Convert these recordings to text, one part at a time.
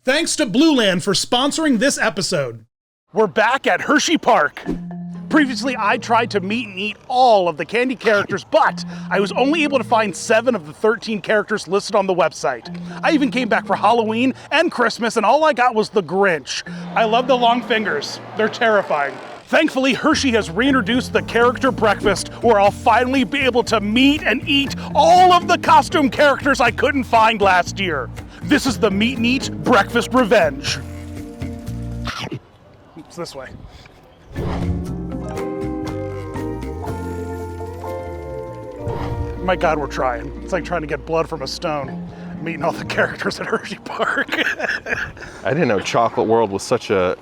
Thanks to Blueland for sponsoring this episode. We're back at Hershey Park. Previously, I tried to meet and eat all of the candy characters, but I was only able to find 7 of the 13 characters listed on the website. I even came back for Halloween and Christmas, and all I got was the Grinch. I love the long fingers. They're terrifying. Thankfully, Hershey has reintroduced the character breakfast, where I'll finally be able to meet and eat all of the costume characters I couldn't find last year. This is the Meet and Eat Breakfast Revenge. It's this way. My God, we're trying. It's like trying to get blood from a stone, meeting all the characters at Hershey Park. I didn't know Chocolate World was such a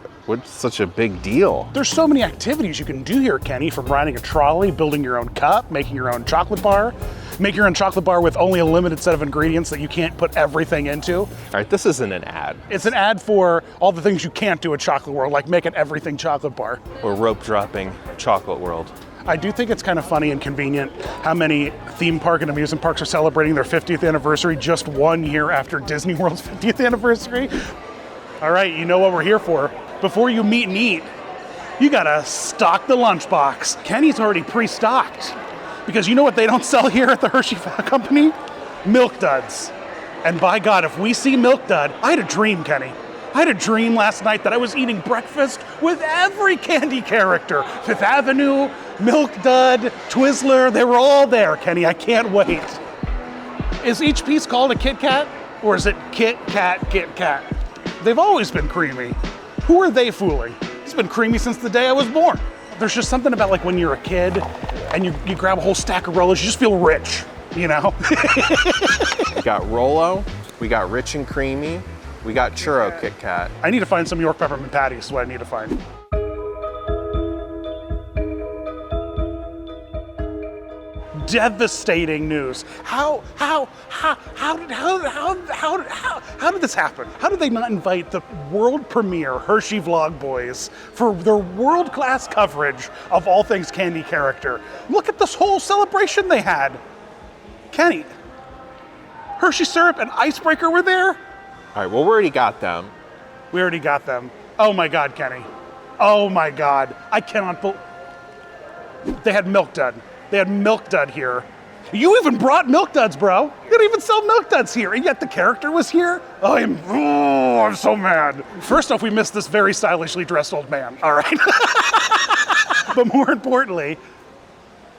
big deal. There's so many activities you can do here, Kenny, from riding a trolley, building your own cup, making your own chocolate bar. Make your own chocolate bar with only a limited set of ingredients that you can't put everything into. All right, this isn't an ad. It's an ad for all the things you can't do at Chocolate World, like make an everything chocolate bar. Or rope dropping Chocolate World. I do think it's kind of funny and convenient how many theme park and amusement parks are celebrating their 50th anniversary just 1 year after Disney World's 50th anniversary. All right, you know what we're here for. Before you meet and eat, you gotta stock the lunchbox. Kenny's already pre-stocked. Because you know what they don't sell here at the Hershey Company? Milk duds. And by God, if we see Milk Dud, I had a dream, Kenny. I had a dream last night that I was eating breakfast with every candy character. Fifth Avenue, Milk Dud, Twizzler, they were all there, Kenny. I can't wait. Is each piece called a Kit Kat? Or is it Kit Kat, Kit Kat? They've always been creamy. Who are they fooling? It's been creamy since the day I was born. There's just something about like when you're a kid and you grab a whole stack of Rolos, you just feel rich, you know? We got Rolo, we got Rich and Creamy, we got Churro Kit Kat. I need to find some York peppermint patties is what I need to find. Devastating news. How did this happen? How did they not invite the world premiere Hershey Vlog Boys for their world-class coverage of all things candy character? Look at this whole celebration they had. Kenny, Hershey syrup and icebreaker were there? All right, well, we already got them. We already got them. Oh my God, Kenny. Oh my God. I cannot believe. They had Milk Dud. They had Milk Dud here. You even brought Milk Duds, bro. You don't even sell Milk Duds here, and yet the character was here? I'm so mad. First off, we missed this very stylishly dressed old man, all right? But more importantly,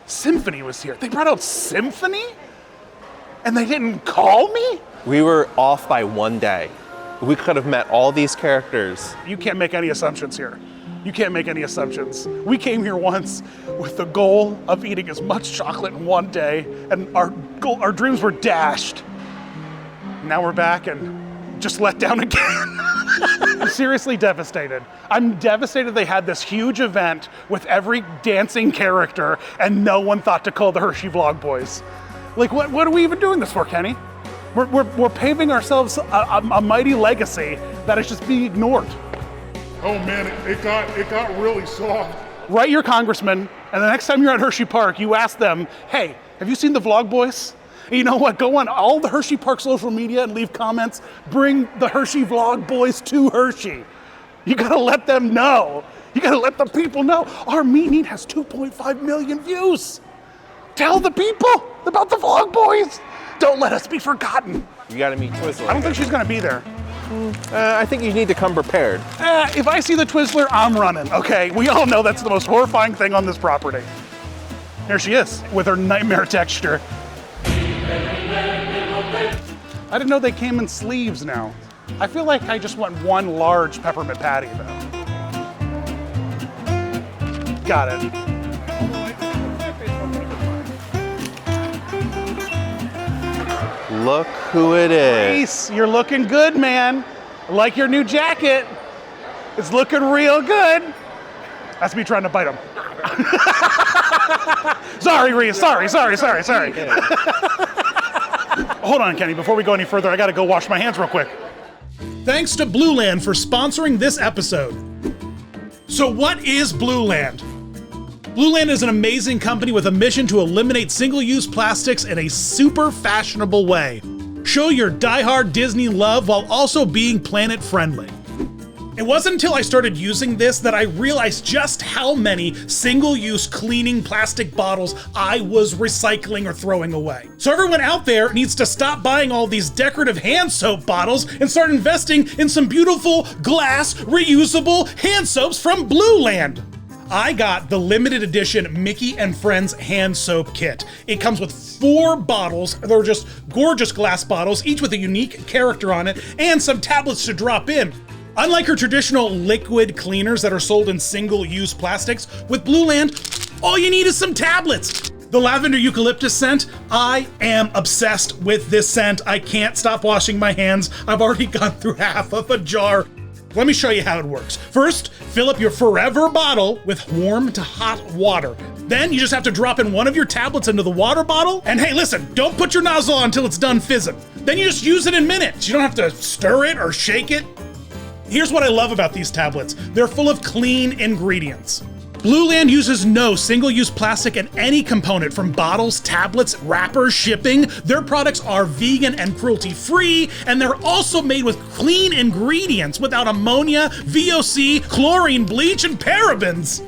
Symphony was here. They brought out Symphony? And they didn't call me? We were off by 1 day. We could have met all these characters. You can't make any assumptions here. You can't make any assumptions. We came here once with the goal of eating as much chocolate in 1 day, and our dreams were dashed. Now we're back and just let down again. I'm seriously devastated. I'm devastated they had this huge event with every dancing character and no one thought to call the Hershey Vlog Boys. Like, what are we even doing this for, Kenny? We're paving ourselves a mighty legacy that is just being ignored. Oh man, it got really soft. Write your congressman, and the next time you're at Hershey Park, you ask them, hey, have you seen the Vlog Boys? And you know what, go on all the Hershey Park social media and leave comments. Bring the Hershey Vlog Boys to Hershey. You gotta let them know. You gotta let the people know. Our Meet and Eat has 2.5 million views. Tell the people about the Vlog Boys. Don't let us be forgotten. You gotta meet Twizzler. I don't think she's gonna be there. I think you need to come prepared. If I see the Twizzler, I'm running, okay? We all know that's the most horrifying thing on this property. Here she is, with her nightmare texture. I didn't know they came in sleeves now. I feel like I just want one large peppermint patty, though. Got it. Look who it is. Reese, you're looking good, man. I like your new jacket. It's looking real good. That's me trying to bite him. Sorry, Reese. Sorry. Hold on, Kenny. Before we go any further, I gotta go wash my hands real quick. Thanks to Blueland for sponsoring this episode. So what is Blueland? Blueland is an amazing company with a mission to eliminate single-use plastics in a super fashionable way. show your diehard Disney love while also being planet friendly. It wasn't until I started using this that I realized just how many single-use cleaning plastic bottles I was recycling or throwing away. So everyone out there needs to stop buying all these decorative hand soap bottles and start investing in some beautiful glass reusable hand soaps from Blueland. I got the limited edition Mickey and Friends hand soap kit. It comes with 4 bottles. They're just gorgeous glass bottles, each with a unique character on it, and some tablets to drop in. Unlike your traditional liquid cleaners that are sold in single-use plastics, with Blueland, all you need is some tablets. The lavender eucalyptus scent, I am obsessed with this scent. I can't stop washing my hands. I've already gone through half of a jar. Let me show you how it works. First, fill up your forever bottle with warm to hot water. Then you just have to drop in one of your tablets into the water bottle. And hey, listen, don't put your nozzle on until it's done fizzing. Then you just use it in minutes. You don't have to stir it or shake it. Here's what I love about these tablets. They're full of clean ingredients. Blueland uses no single-use plastic in any component, from bottles, tablets, wrappers, shipping. Their products are vegan and cruelty-free, and they're also made with clean ingredients without ammonia, VOC, chlorine, bleach, and parabens.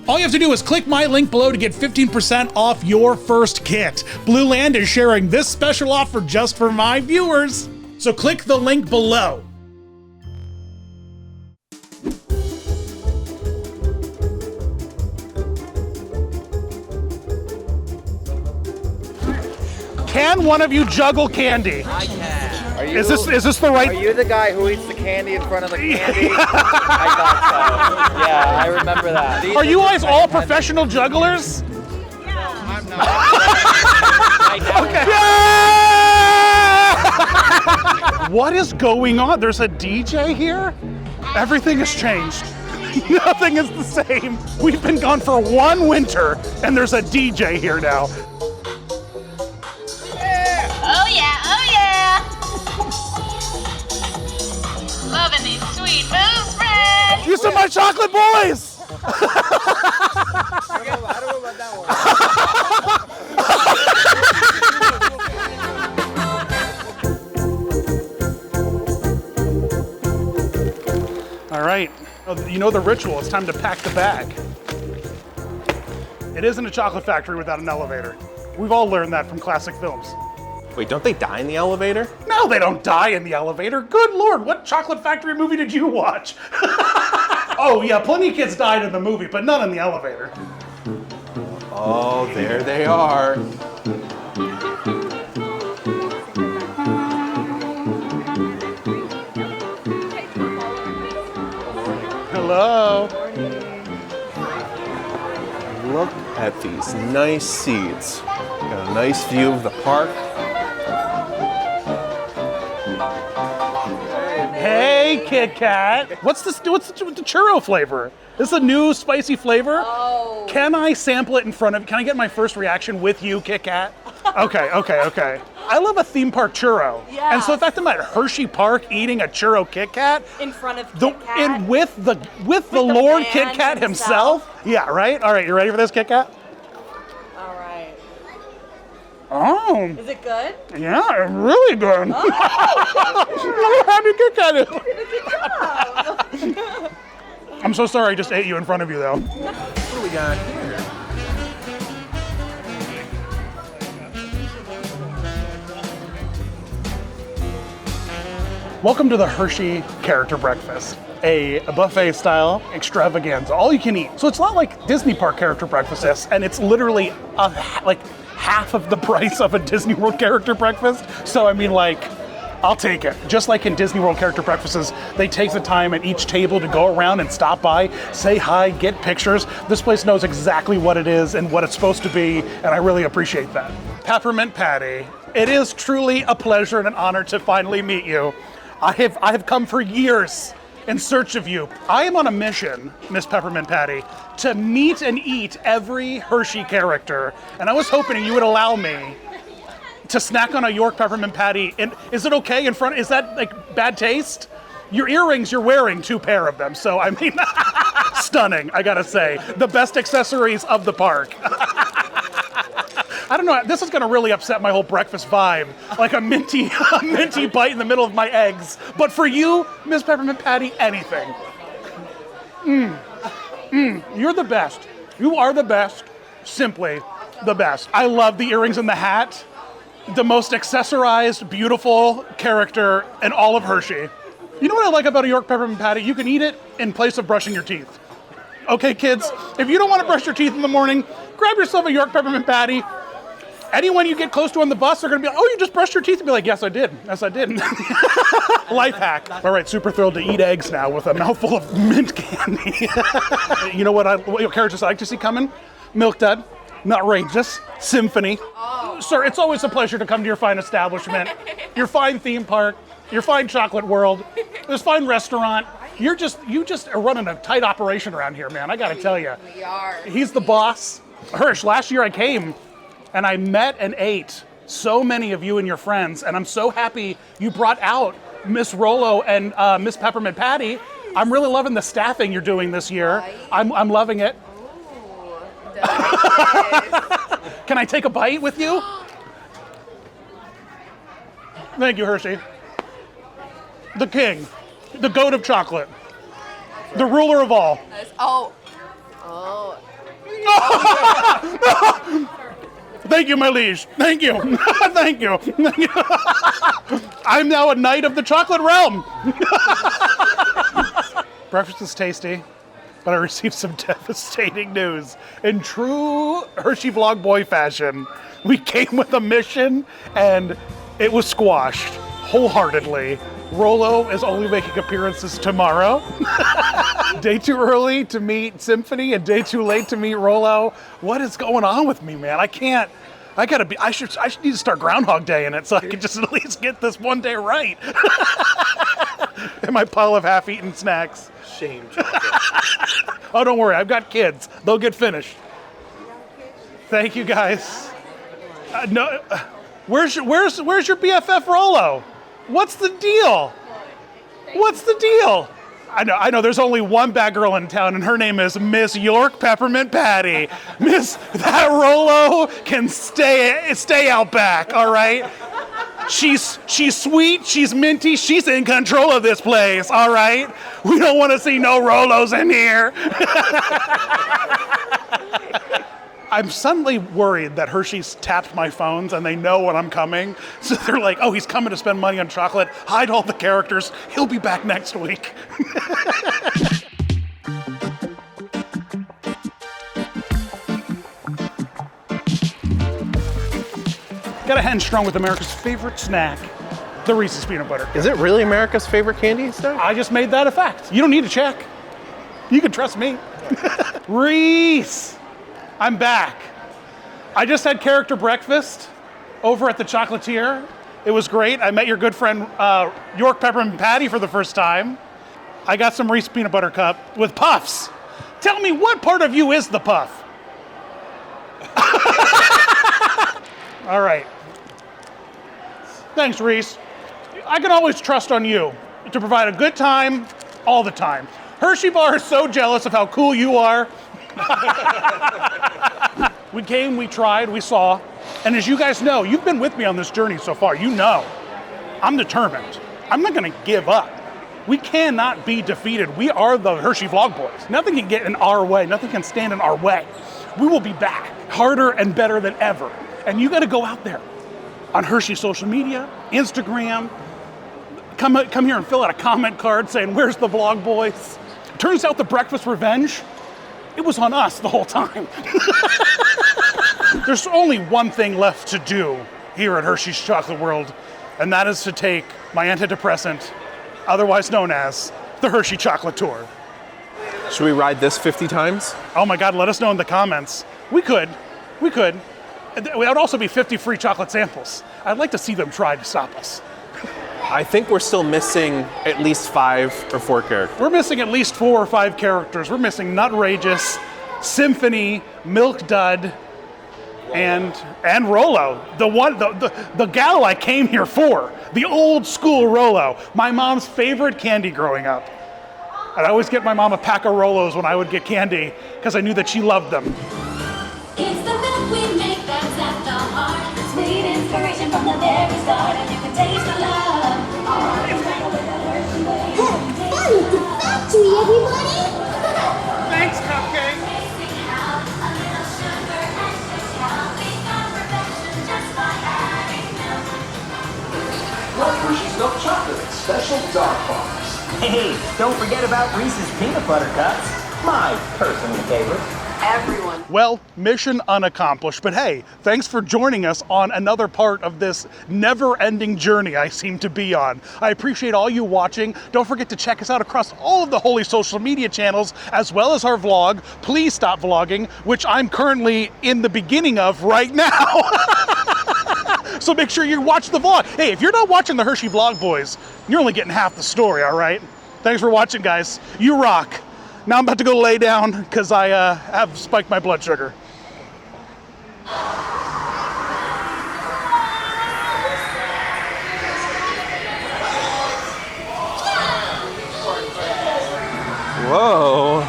All you have to do is click my link below to get 15% off your first kit. Blueland is sharing this special offer just for my viewers. So click the link below. Can one of you juggle candy? I can. Are you, is this the right? Are you the guy who eats the candy in front of the candy? I thought so. Yeah, I remember that. These are you guys all professional jugglers? Yeah. I'm not. Okay. Yeah! What is going on? There's a DJ here? Everything has changed. Nothing is the same. We've been gone for 1 winter, and there's a DJ here now. Oh yeah, oh yeah! Loving these sweet moves, Fred! You said my chocolate boys! I don't know about that one. All right, you know the ritual. It's time to pack the bag. It isn't a chocolate factory without an elevator. We've all learned that from classic films. Wait, don't they die in the elevator? No, they don't die in the elevator. Good Lord, what chocolate factory movie did you watch? Oh yeah, plenty of kids died in the movie, but none in the elevator. Oh, there they are. Hello. Look at these nice seats. Got a nice view of the park. Hey, Kit Kat. What's the churro flavor? This is a new spicy flavor. Oh. Can I sample it in front of you? Can I get my first reaction with you, Kit Kat? Okay. I love a theme park churro. Yeah. And so the fact that I'm at Hershey Park eating a churro Kit Kat, In front of Kit Kat. and with the the Lord man Kit Kat himself. Yeah, right? All right, you ready for this, Kit Kat? All right. Oh, Is it good? yeah, really good. Oh. How did Kit Kat do? I'm so sorry I just ate you in front of you, though. What do we got here? Welcome to the Hershey Character Breakfast, a buffet-style extravaganza, all you can eat. So it's not like Disney Park Character Breakfast, and it's literally like half of the price of a Disney World Character Breakfast. So I mean, like, I'll take it. Just like in Disney World Character Breakfasts, they take the time at each table to go around and stop by, say hi, get pictures. This place knows exactly what it is and what it's supposed to be, and I really appreciate that. Peppermint Patty, it is truly a pleasure and an honor to finally meet you. I have come for years in search of you. I am on a mission, Miss Peppermint Patty, to meet and eat every Hershey character, and I was hoping you would allow me to snack on a York Peppermint Patty. And is it okay in front? Is that like bad taste? Your earrings, you're wearing 2 pair of them, so I mean, stunning, I gotta say. The best accessories of the park. I don't know, this is gonna really upset my whole breakfast vibe. Like a minty bite in the middle of my eggs. But for you, Miss Peppermint Patty, anything. You're the best. You are the best. Simply the best. I love the earrings and the hat. The most accessorized, beautiful character in all of Hershey. You know what I like about a York Peppermint Patty? You can eat it in place of brushing your teeth. Okay, kids, if you don't want to brush your teeth in the morning, grab yourself a York Peppermint Patty. Anyone you get close to on the bus are going to be like, oh, you just brushed your teeth? And be like, yes, I did. Yes, I did. Life hack. All right, super thrilled to eat eggs now with a mouthful of mint candy. You know what characters I like to see coming? Milk Dud, Nutrageous, Symphony. Oh. Sir, it's always a pleasure to come to your fine establishment, your fine theme park, your fine chocolate world, this fine restaurant. You just are running a tight operation around here, man. I got to tell you. We are. He's the boss. Hersh, last year I came and I met and ate so many of you and your friends, and I'm so happy you brought out Miss Rollo and Miss Peppermint Patty. I'm really loving the staffing you're doing this year. Right. I'm loving it. Ooh, delicious. Can I take a bite with you? Thank you, Hershey. The king, the goat of chocolate, the ruler of all. Oh. Thank you, my liege. Thank you. Thank you. I'm now a knight of the chocolate realm. Breakfast is tasty, but I received some devastating news. In true Hershey Vlog Boy fashion, we came with a mission and it was squashed wholeheartedly. Rollo is only making appearances tomorrow. Day too early to meet Symphony and day too late to meet Rollo. What is going on with me, man? I should need to start Groundhog Day in it so I can just at least get this one day right. In my pile of half-eaten snacks. Shame. Oh, don't worry, I've got kids. They'll get finished. Thank you, guys. Where's your BFF Rollo? What's the deal? What's the deal? I know there's only one bad girl in town, and her name is Miss York Peppermint Patty. That Rollo can stay out back, all right? She's sweet, she's minty, she's in control of this place, all right? We don't want to see no Rollos in here. I'm suddenly worried that Hershey's tapped my phones and they know when I'm coming. So they're like, oh, he's coming to spend money on chocolate. Hide all the characters. He'll be back next week. Got to end strong with America's favorite snack, the Reese's Peanut Butter. Is it really America's favorite candy snack? I just made that a fact. You don't need to check. You can trust me. Reese! I'm back. I just had character breakfast over at the Chocolatier. It was great. I met your good friend York Peppermint Patty for the first time. I got some Reese Peanut Butter Cup with puffs. Tell me, what part of you is the puff? All right. Thanks, Reese. I can always trust on you to provide a good time all the time. Hershey Bar is so jealous of how cool you are. We came, we tried, we saw, and as you guys know, you've been with me on this journey so far. You know, I'm determined. I'm not gonna give up. We cannot be defeated. We are the Hershey Vlog Boys. Nothing can get in our way. Nothing can stand in our way. We will be back harder and better than ever. And you gotta go out there on Hershey social media, Instagram, come here and fill out a comment card saying, where's the Vlog Boys? Turns out the breakfast revenge, it was on us the whole time. There's only one thing left to do here at Hershey's Chocolate World, and that is to take my antidepressant, otherwise known as the Hershey Chocolate Tour. Should we ride this 50 times? Oh my God, let us know in the comments. We could. It would also be 50 free chocolate samples. I'd like to see them try to stop us. I think we're still missing at least 5 or 4 characters. We're missing at least 4 or 5 characters. We're missing Nutrageous, Symphony, Milk Dud, and Rollo. The gal I came here for. The old school Rollo. My mom's favorite candy growing up. I'd always get my mom a pack of Rollos when I would get candy because I knew that she loved them. It's the milk we make that's at the start and you can taste the love. Fun at the factory, everybody! Thanks, Cupcake. Like Hershey's milk chocolate, special dark bars. Hey, don't forget about Reese's peanut butter cups. My personal favorite. Everyone. Well, mission unaccomplished, but hey, thanks for joining us on another part of this never-ending journey I seem to be on. I appreciate all you watching. Don't forget to check us out across all of the holy social media channels, as well as our vlog, Please Stop Vlogging, which I'm currently in the beginning of right now. So make sure you watch the vlog. Hey, if you're not watching the Hershey Vlog Boys, you're only getting half the story, all right? Thanks for watching, guys. You rock. Now I'm about to go lay down because I have spiked my blood sugar. Whoa.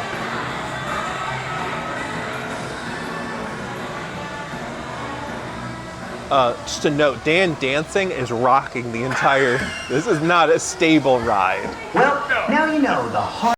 Just a note, Dan dancing is rocking the entire, this is not a stable ride. Well, now you know the hard